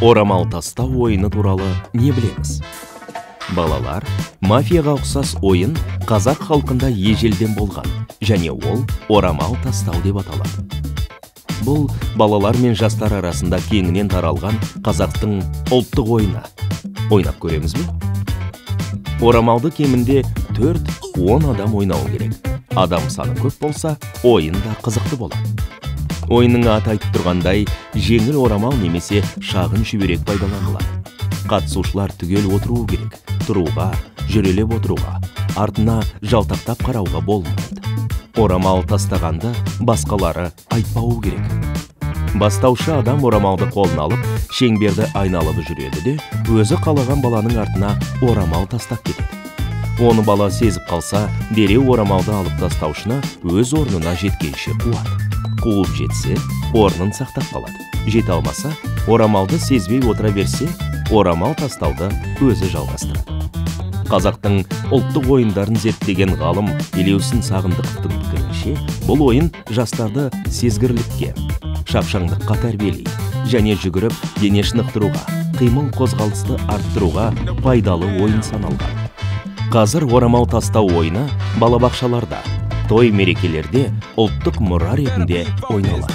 Орамал тастау ойыны туралы не білеміз? Балалар, мафияға ұқсас ойын қазақ халқында ежелден болған, және ол орамал тастау деп аталады. Бұл балалар мен жастар арасында кеңінен таралған қазақтың ұлттық ойыны. Ойнап көреміз бе? Орамалды кемінде 4-10 адам ойнауы керек. Адам саны көп болса, ойын да қызықты болады. Ойынның аты айтып тұрғандай, жеңіл орамал немесе шағын шүберек пайдаланылады. Қатысушылар түгел отыруы керек. Тұруға, жүрелеп отыруға, артына жалтақтап қарауға болмайды. Орамал тастағанды басқалары айтпауы керек. Бастаушы адам орамалды қолына алып, шеңберді айналып жүреді де, өзі қалаған баланың артына орамал тастап кетеді. Оны бала сезіп қалса, дереу орамалды алып тастаушыны өз орнына жеткенше қуады. Қуып жетсе, орнын сақтап қалады. Жете алмаса, орамалды сезбей отыра берсе, орамал тастауды өзі жалғастырады. Қазақтың ұлттық ойындарын зерттеген ғалым Елеусін Сағындықовтың пікірінше, бұл ойын жастарды сезгірлікке, шапшаңдыққа тәрбиелейді және жүгіріп дене шынықтыруға, қимыл қозғалысты арттыруға пайдалы ойын саналған. Қазір орамал тастау ойыны балабақшаларда, той мерекелерде ұлттық мұра ретінде ойналады.